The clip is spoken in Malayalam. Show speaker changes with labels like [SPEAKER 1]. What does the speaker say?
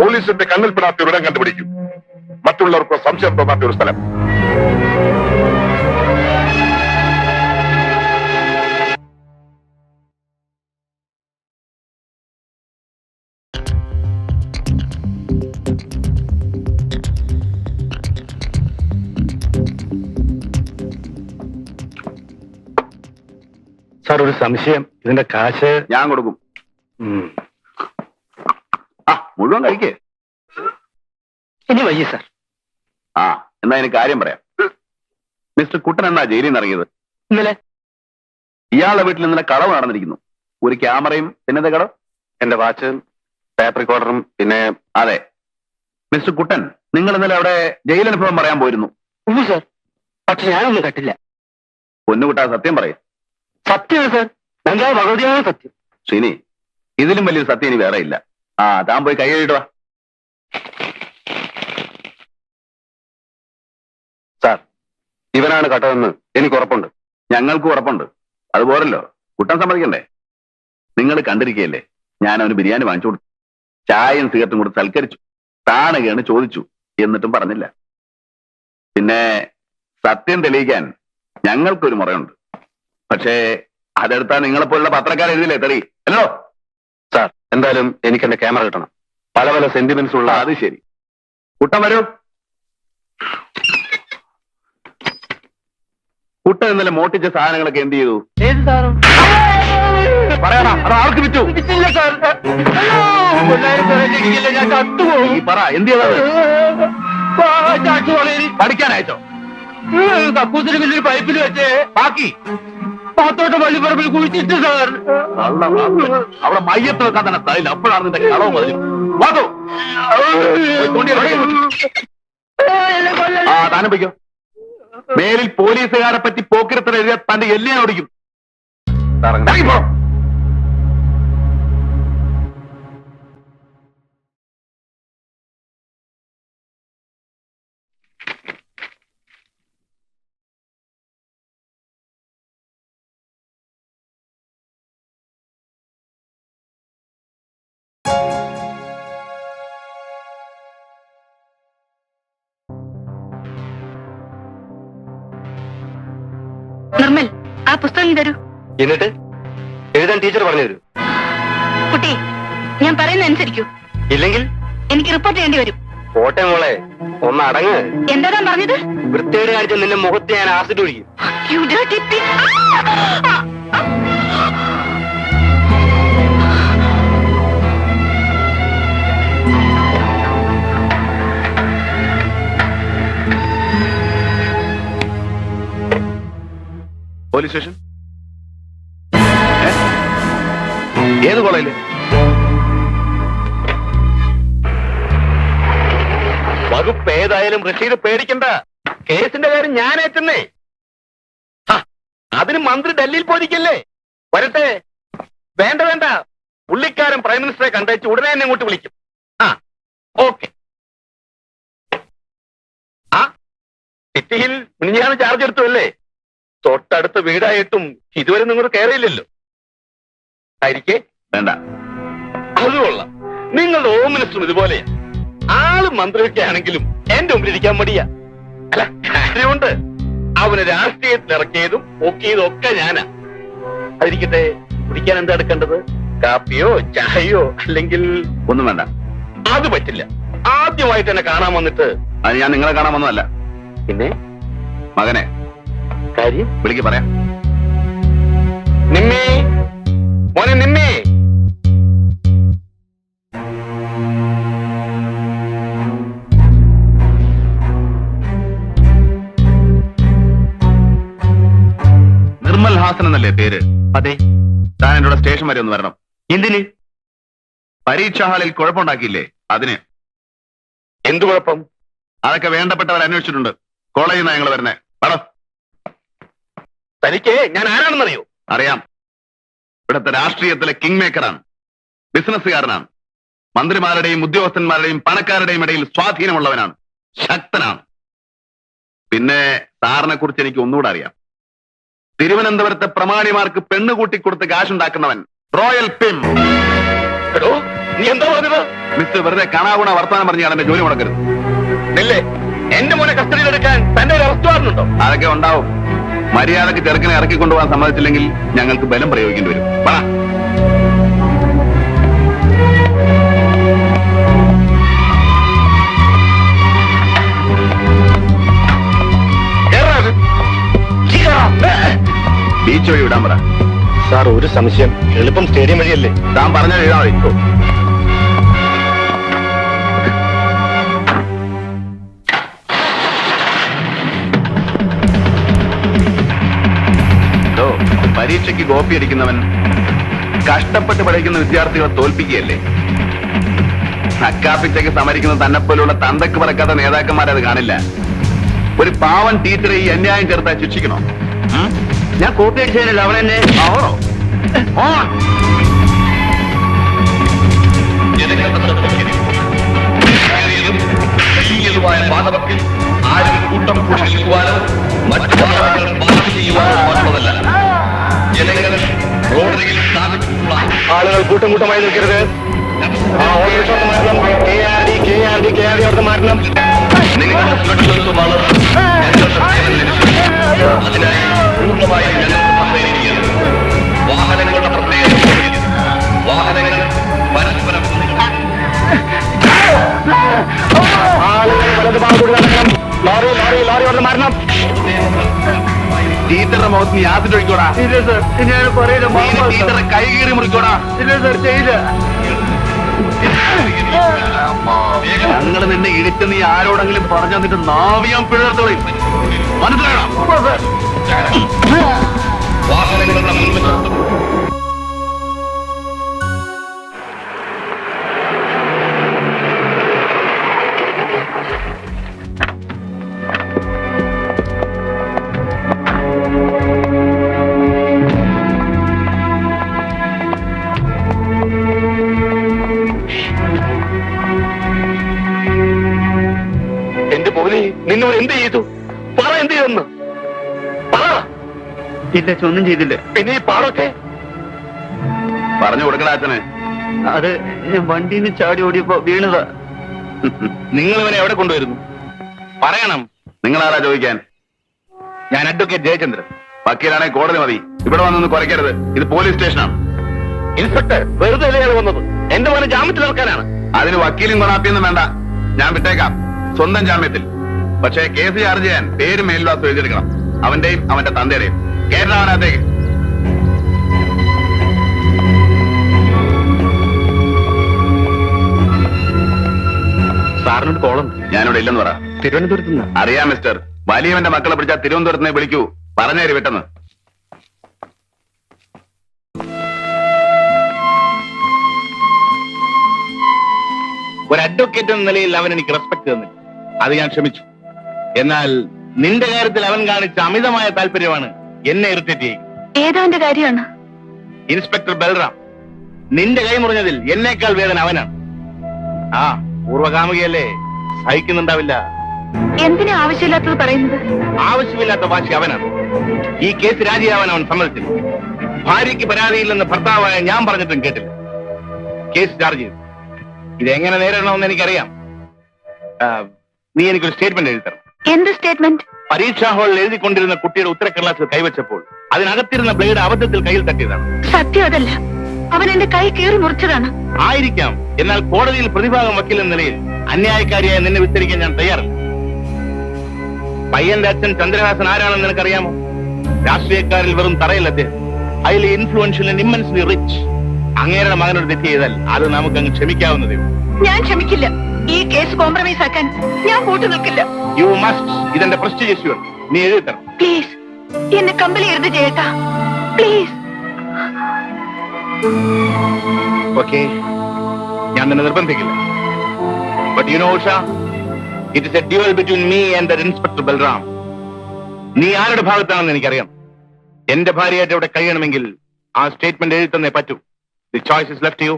[SPEAKER 1] പോലീസിന്റെ കണ്ണിൽപ്പെടാത്ത ഒരിടം കണ്ടുപിടിക്കും. മറ്റുള്ളവർക്ക് സംശയം തോന്നാത്ത ഒരു സ്ഥലം.
[SPEAKER 2] സാർ, ഒരു സംശയം. ഇതിന്റെ കാശ്
[SPEAKER 1] ഞാൻ കൊടുക്കും. മുഴുവൻ കഴിക്കേ.
[SPEAKER 2] ഇനി വയ്യ സാർ.
[SPEAKER 1] എന്നാ എനിക്ക് കാര്യം പറയാം. മിസ്റ്റർ കുട്ടൻ എന്നാ ജയിലിൽ നിന്ന് ഇറങ്ങിയത്?
[SPEAKER 2] ഇന്നലെ.
[SPEAKER 1] ഇയാളുടെ വീട്ടിൽ ഇന്നലെ കളവ് നടന്നിരിക്കുന്നു. ഒരു ക്യാമറയും പിന്നത്തെ കളവ്
[SPEAKER 2] എന്റെ വാച്ചും ടേപ്പ് റെക്കോർഡറും പിന്നെ.
[SPEAKER 1] അതെ മിസ്റ്റർ കുട്ടൻ, നിങ്ങൾ ഇന്നലെ അവിടെ ജയിലനുഭവം പറയാൻ പോയിരുന്നു.
[SPEAKER 2] സാർ, പക്ഷെ ഞാനൊന്നും കട്ടില്ല.
[SPEAKER 1] പൊന്നുകുട്ടാ, സത്യം പറയും.
[SPEAKER 2] സത്യമാണ് സാർ, ഞങ്ങൾ ഭഗവതിയാണ് സത്യം.
[SPEAKER 1] ശ്രീനി, ഇതിലും വലിയൊരു സത്യം ഇനി വേറെ ഇല്ല. താൻ പോയി കൈ കഴുകിയിട്ട് വാ.
[SPEAKER 2] സാർ, ഇവനാണ് കട്ടതെന്ന് എനിക്ക് ഉറപ്പുണ്ട്.
[SPEAKER 1] ഞങ്ങൾക്കും ഉറപ്പുണ്ട്. അതുപോലല്ലോ കുട്ടൻ സമ്മതിക്കണ്ടേ? നിങ്ങൾ കണ്ടിരിക്കുകയല്ലേ, ഞാൻ അവന് ബിരിയാണി വാങ്ങിച്ചു കൊടുത്തു, ചായയും സിഗരറ്റും കൊടുത്ത് സൽക്കരിച്ചു, താണുകയാണ് ചോദിച്ചു, എന്നിട്ടും പറഞ്ഞില്ല. പിന്നെ സത്യം തെളിയിക്കാൻ ഞങ്ങൾക്കൊരു മുറയുണ്ട്. പക്ഷേ അതെടുത്താൽ നിങ്ങളെപ്പോലുള്ള പത്രക്കാർ എഴുതില്ലേ തെളി അല്ലോ.
[SPEAKER 2] സാർ, എന്തായാലും എനിക്ക് എന്റെ ക്യാമറ കിട്ടണം. പല പല സെന്റിമെന്റ്സ് ഉള്ള.
[SPEAKER 1] അത് ശരി. കുട്ടൻ വരൂ. കുട്ടൻ ഇന്നലെ മോട്ടിച്ച സാധനങ്ങളൊക്കെ എന്ത് ചെയ്തു?
[SPEAKER 2] ഏത് സാറും
[SPEAKER 1] പറയണ, അത് ആൾക്ക് വിറ്റു.
[SPEAKER 2] ഞാൻ കത്തുപോകും.
[SPEAKER 1] ഈ പറ, എന്ത് ചെയ്തത്? പഠിക്കാനയച്ചോ?
[SPEAKER 2] കക്കൂസിന് വലിയൊരു പൈപ്പിൽ വെച്ച്
[SPEAKER 1] ബാക്കി
[SPEAKER 2] പാത്തോട്ട് വള്ളിപ്പറമ്പിൽ കുഴിച്ചിട്ട് സാർ.
[SPEAKER 1] അവിടെ മയ്യത്ത് വെക്കാൻ തന്നെ സ്ഥലമില്ല. അപ്പോഴാണ് നിന്റെ കളവ് മതി. താനും വയ്ക്കോ. മേലിൽ പോലീസുകാരെ പറ്റി പോക്കിരത്തിന് എഴുതിയ തന്റെ എല്ലിയാൻ ഓടിക്കും. ഇറങ്ങിപ്പോ.
[SPEAKER 3] നിർമ്മൽ, ആ പുസ്തകം തരൂ.
[SPEAKER 2] എന്നിട്ട് എഴുതാൻ ടീച്ചർ പറഞ്ഞു തരൂ.
[SPEAKER 3] കുട്ടി, ഞാൻ പറയുന്ന അനുസരിക്കൂ.
[SPEAKER 2] ഇല്ലെങ്കിൽ
[SPEAKER 3] എനിക്ക് റിപ്പോർട്ട് ചെയ്യേണ്ടി വരും.
[SPEAKER 2] പോട്ടെ മോളെ, ഒന്ന് അടങ്ങ്.
[SPEAKER 3] എന്താ താൻ പറഞ്ഞത്?
[SPEAKER 2] വൃത്തിയോട് കാണിച്ച നിന്റെ മുഖത്ത് ഞാൻ ആസിഡ് ഒഴിക്കും.
[SPEAKER 3] You dirty pig.
[SPEAKER 1] Police station ഏത് കോളേജില്?
[SPEAKER 2] വകുപ്പ് ഏതായാലും റഷീദ് പേടിക്കണ്ട. കേസിന്റെ കാര്യം ഞാൻ ഏറ്റുന്നേ. അതിന് മന്ത്രി ഡൽഹിയിൽ പോയിരിക്കല്ലേ. വരട്ടെ. വേണ്ട വേണ്ട, പുള്ളിക്കാരൻ പ്രൈം മിനിസ്റ്ററെ കണ്ടേച്ച് ഉടനെ എന്നെ ഇങ്ങോട്ട് വിളിക്കും. ഓക്കെ. സിറ്റിയിൽ മിനിഞ്ഞാന്ന് ചാർജ് എടുത്തു അല്ലേ? തൊട്ടടുത്ത് വീടായിട്ടും ഇതുവരെ നിങ്ങൾ കയറിയില്ലല്ലോ. ആയിരിക്കേ?
[SPEAKER 1] വേണ്ട.
[SPEAKER 2] അത് കൊള്ളാം. നിങ്ങളുടെ ഹോം മിനിസ്റ്ററും ഇതുപോലെയാ. ആള് മന്ത്രിയൊക്കെ ആണെങ്കിലും എന്റെ മുമ്പിൽ ഇരിക്കാൻ മടിയാ. അല്ല, കാര്യമുണ്ട്. അവന് രാഷ്ട്രീയത്തിൽ ഇറക്കിയതും പൊക്കിയതും ഒക്കെ ഞാനാ. അതിരിക്കട്ടെ, കുടിക്കാൻ എന്താ എടുക്കേണ്ടത്? കാപ്പിയോ ചായയോ അല്ലെങ്കിൽ?
[SPEAKER 1] ഒന്നും വേണ്ട.
[SPEAKER 2] അത് പറ്റില്ല. ആദ്യമായിട്ട് എന്നെ കാണാൻ വന്നിട്ട്.
[SPEAKER 1] അത് ഞാൻ നിങ്ങളെ കാണാൻ വന്നതല്ല.
[SPEAKER 2] പിന്നെ
[SPEAKER 1] മകനെ
[SPEAKER 2] കാര്യം
[SPEAKER 1] വിളിക്ക് പറയാം.
[SPEAKER 2] നിമ്മേ, മോനെ നിമ്മേ.
[SPEAKER 1] നിർമ്മൽ ഹാസൻ എന്നല്ലേ പേര്?
[SPEAKER 2] അതെ.
[SPEAKER 1] താൻ എന്റെ കൂടെ സ്റ്റേഷൻ വരെ ഒന്ന് വരണം.
[SPEAKER 2] എന്തിന്?
[SPEAKER 1] പരീക്ഷാ ഹാളിൽ കുഴപ്പമുണ്ടാക്കിയില്ലേ, അതിന്.
[SPEAKER 2] എന്തു കുഴപ്പം?
[SPEAKER 1] അതൊക്കെ വേണ്ടപ്പെട്ടവർ അന്വേഷിച്ചിട്ടുണ്ട്. കോളേജിൽ നിന്ന് ഞങ്ങൾ വരുന്നേ. പടം
[SPEAKER 2] തനിക്ക് ഞാൻ ആരാണെന്നറിയോ?
[SPEAKER 1] അറിയാം. ഇവിടുത്തെ രാഷ്ട്രീയത്തിലെ കിങ് മേക്കറാണ്, ബിസിനസ്സുകാരനാണ്, മന്ത്രിമാരുടെയും ഉദ്യോഗസ്ഥന്മാരുടെയും പണക്കാരുടെയും ഇടയിൽ സ്വാധീനമുള്ളവനാണ്, ശക്തനാണ്. പിന്നെ സാറിനെ കുറിച്ച് എനിക്ക് ഒന്നുകൂടെ അറിയാം. തിരുവനന്തപുരത്തെ പ്രമാണിമാർക്ക് പെണ്ണുകൂട്ടിക്കൊടുത്ത് കാശുണ്ടാക്കുന്നവൻ, റോയൽ പിം.
[SPEAKER 2] എടോ, നീ എന്താ പറഞ്ഞത്?
[SPEAKER 1] മിസ്റ്റർ വെറുതെ കാണാകുണ വർത്തമാനം പറഞ്ഞാൽ എന്റെ ജോലി മുടക്കരുത്.
[SPEAKER 2] ഇല്ലേ, എന്റെ മോനെ കസ്റ്റഡിയിൽ എടുക്കാൻ തന്റെ ഒരു അറസ്റ്റ് വാറന്റ് ഉണ്ടോ?
[SPEAKER 1] അതൊക്കെ ഉണ്ടാവും. മര്യാദക്ക് ചെറുക്കനെ ഇറക്കി കൊണ്ടുപോകാൻ സമ്മതിച്ചില്ലെങ്കിൽ ഞങ്ങൾക്ക് ബലം പ്രയോഗിക്കേണ്ടി വരും. പറ. ബീച്ച് വഴി വിടാൻ പറ.
[SPEAKER 2] സാർ, ഒരു സംശയം. എളുപ്പം സ്റ്റേഡിയം വഴിയല്ലേ?
[SPEAKER 1] താൻ പറഞ്ഞാൽ എഴുതാ മതി. പരീക്ഷയ്ക്ക് കോപ്പി അടിക്കുന്നവൻ കഷ്ടപ്പെട്ട് പഠിക്കുന്ന വിദ്യാർത്ഥികളെ തോൽപ്പിക്കുകയല്ലേ? അക്കാപ്പിച്ചയ്ക്ക് സമരിക്കുന്ന തന്നെപ്പോലുള്ള തന്തക്ക് പറക്കാത്ത നേതാക്കന്മാരത് കാണില്ല. ഒരു പാവൻ ടീച്ചറെ ഈ അന്യായം ചേർത്താൽ ശിക്ഷിക്കണോ?
[SPEAKER 2] ഞാൻ കോപ്പി അടിച്ചതിനല്ല, അവൻ എന്നെ
[SPEAKER 1] ആവണോ?
[SPEAKER 2] പാതവത്തിൽ ആരും കൂട്ടം കൂടി നിൽക്കുവാനോ മറ്റു വാഹനങ്ങൾ പാർക്ക് ചെയ്യുവാനോ മാത്രമല്ല, ജനങ്ങൾ റോഡരികിൽ സ്ഥാപിച്ചിട്ടുള്ള ആളുകൾ കൂട്ടം കൂട്ടമായി നിൽക്കരുത്. ആ ഓട്ടോറിക്ഷ മാറ്റണം. KRD അവിടുത്തെ മാറ്റണം. നിങ്ങളുടെ സുരക്ഷിതത്വമാണ് അതിനായി പൂർണ്ണമായി ഞങ്ങൾക്ക് സഹകരിക്കുകയാണ്. വാഹനങ്ങളുടെ പ്രത്യേക വാഹനങ്ങൾ പരസ്പരം ആളുകൾ വലതുഭാഗത്തോട് നടക്കണം. ലോറി അവിടുത്തെ മാറ്റണം.
[SPEAKER 1] ടീച്ചറുടെ മുഖത്ത് നീ ആസിഡ് ഒഴിക്കോടാ.
[SPEAKER 2] ഇല്ല സർ, ഞാൻ പറയില്ല.
[SPEAKER 1] ടീച്ചറെ കൈ കീറി മുറിക്കോടാ.
[SPEAKER 2] ഇല്ല സർ, ചെയ്യില്ല.
[SPEAKER 1] ഞങ്ങള് നിന്നെ ഇടിച്ച് നീ ആരോടെങ്കിലും പറഞ്ഞു തന്നിട്ട് നാവിയാൻ പിഴർത്തോളി. മനസ്സിലാകണം.
[SPEAKER 2] വാഹനങ്ങളുടെ മുൻവശത്ത് നിന്നോട് എന്ത് ചെയ്തു? പറ, എന്ത് ചെയ്തെന്ന് പറ.
[SPEAKER 1] ഇല്ല, ഒന്നും ചെയ്തില്ല.
[SPEAKER 2] പിന്നെ ഈ പാടൊക്കെ
[SPEAKER 1] പറഞ്ഞു കൊടുക്കണ അച്ഛനെ.
[SPEAKER 2] അത് ഞാൻ വണ്ടിയിൽ നിന്ന് ചാടി ഓടിയപ്പോ വീണതാ. നിങ്ങൾ ഇവനെ എവിടെ കൊണ്ടുവരുന്നു? പറയണം.
[SPEAKER 1] നിങ്ങളാരാ ചോദിക്കാൻ?
[SPEAKER 2] ഞാൻ അഡ്വക്കേറ്റ് ജയചന്ദ്രൻ.
[SPEAKER 1] വക്കീലാണെ കോടതി മതി. ഇവിടെ വന്നൊന്ന് കുറയ്ക്കരുത്. ഇത് പോലീസ് സ്റ്റേഷനാണ്.
[SPEAKER 2] ഇൻസ്പെക്ടർ, വെറുതെ അല്ലയാണ് വന്നത്. എന്റെ മോനെ ജാമ്യത്തിൽ ഇറക്കാനാണ്.
[SPEAKER 1] അതിന് വക്കീലും കൊണാപ്പിയൊന്നും വേണ്ട. ഞാൻ വിട്ടേക്കാം, സ്വന്തം ജാമ്യത്തിൽ. പക്ഷേ കേസ് ചാർജ് ചെയ്യാൻ പേരും മേൽവാസം എഴുതിയെടുക്കണം. അവന്റെയും അവന്റെ തന്തയുടെയും. കേരളത്തിലേക്ക്
[SPEAKER 2] സാറിനോട് കോളം.
[SPEAKER 1] ഞാനിവിടെ ഇല്ലെന്ന് പറ.
[SPEAKER 2] തിരുവനന്തപുരത്ത് നിന്ന്.
[SPEAKER 1] അറിയാം മിസ്റ്റർ. വലിയവന്റെ മക്കളെ പിടിച്ചാൽ തിരുവനന്തപുരത്ത് നിന്ന് വിളിക്കൂ. പറഞ്ഞേരി പെട്ടെന്ന്.
[SPEAKER 2] ഒരു അഡ്വക്കേറ്റ് എന്ന നിലയിൽ അവൻ എനിക്ക് റെസ്പെക്ട് തന്നില്ല. അത് ഞാൻ ക്ഷമിച്ചു. എന്നാൽ നിന്റെ കാര്യത്തിൽ അവൻ കാണിച്ച അമിതമായ താല്പര്യമാണ് എന്നെ ഇറിറ്റേറ്റ് ചെയ്യുന്നത്.
[SPEAKER 3] ഏതവന്റെ കാര്യമാണ്?
[SPEAKER 2] ഇൻസ്പെക്ടർ ബൽറാം, നിന്റെ കൈ മുറിഞ്ഞതിൽ എന്നേക്കാൾ വേദന അവനാണ്. ആ പൂർവകാമികയല്ലേ, സഹിക്കുന്നുണ്ടാവില്ല.
[SPEAKER 3] എന്തിനാ ആവശ്യമില്ലാത്തത് പറയുന്നത്?
[SPEAKER 2] ആവശ്യമില്ലാത്ത വാശി അവനാണ്. ഈ കേസ് രാജിയാവാൻ അവൻ സമ്മതിച്ചില്ല. ഭാര്യയ്ക്ക് പരാതിയില്ലെന്ന് ഭർത്താവായ ഞാൻ പറഞ്ഞിട്ടും കേട്ടില്ല. കേസ് ചാർജ് ചെയ്തു. ഇതെങ്ങനെ നേരിടണമെന്ന് എനിക്കറിയാം. നീ എനിക്കൊരു സ്റ്റേറ്റ്മെന്റ് എഴുതി തരണം.
[SPEAKER 3] എന്ത് സ്റ്റേറ്റ്മെന്റ്?
[SPEAKER 2] പരീക്ഷാ ഹാളിൽ എഴുതിക്കൊണ്ടിരുന്ന കുട്ടിയുടെ ഉത്തരക്കടലാസിൽ കൈവച്ചപ്പോൾ അതിനകത്തിരുന്ന ബ്ലേഡ് അബദ്ധത്തിൽ കയ്യിൽ തട്ടിയതാണ്.
[SPEAKER 3] സത്യം അതല്ല. അവൻ എന്റെ കൈ കീറി മുറിച്ചതാണ്.
[SPEAKER 2] ആയിരിക്കാം. എന്നാൽ കോടതിയിൽ പ്രതിഭാഗം വക്കീൽ എന്ന നിലയിൽ അന്യായക്കാരിയായ നിന്നെ വിസ്തരിക്കാൻ ഞാൻ തയ്യാറല്ല. പയ്യന്റെ അച്ഛൻ ചന്ദ്രഹാസൻ ആരാണെന്ന് നിനക്കറിയാമോ? രാഷ്ട്രീയക്കാരിൽ വെറും തറയല്ല അദ്ദേഹം. Highly influential and immensely rich. അങ്ങേരുടെ മകനോട് തെറ്റ് ചെയ്താൽ അത് നമുക്ക് അങ്ങ് ക്ഷമിക്കാവുന്നതേ.
[SPEAKER 3] ഞാൻ ക്ഷമിക്കില്ല. ഈ കേസ് കോംപ്രമൈസ് ആക്കാൻ ഞാൻ കൂട്ടു നിൽക്കില്ല.
[SPEAKER 2] You must. ഇതെന്റെ പ്രസ്റ്റീജിയസ് ഇഷ്യൂ. നീ എഴുതി തരണം.
[SPEAKER 3] പ്ലീസ്, എന്നെ കമ്പനി എഴുതി ചെയ്യട്ടാ. പ്ലീസ്.
[SPEAKER 2] ഓക്കെ, ഞാൻ നിന്നെ നിർബന്ധിക്കില്ല. But you know Usha, it is a duel between me and the inspector Balram. നീ ആരുടെ ഭാഗത്താണെന്ന് എനിക്കറിയാം. എന്റെ ഭാര്യയായിട്ട് ഇവിടെ കഴിയണമെങ്കിൽ ആ സ്റ്റേറ്റ്മെന്റ് എഴുതി തന്നേ പറ്റൂ. The choice is left U.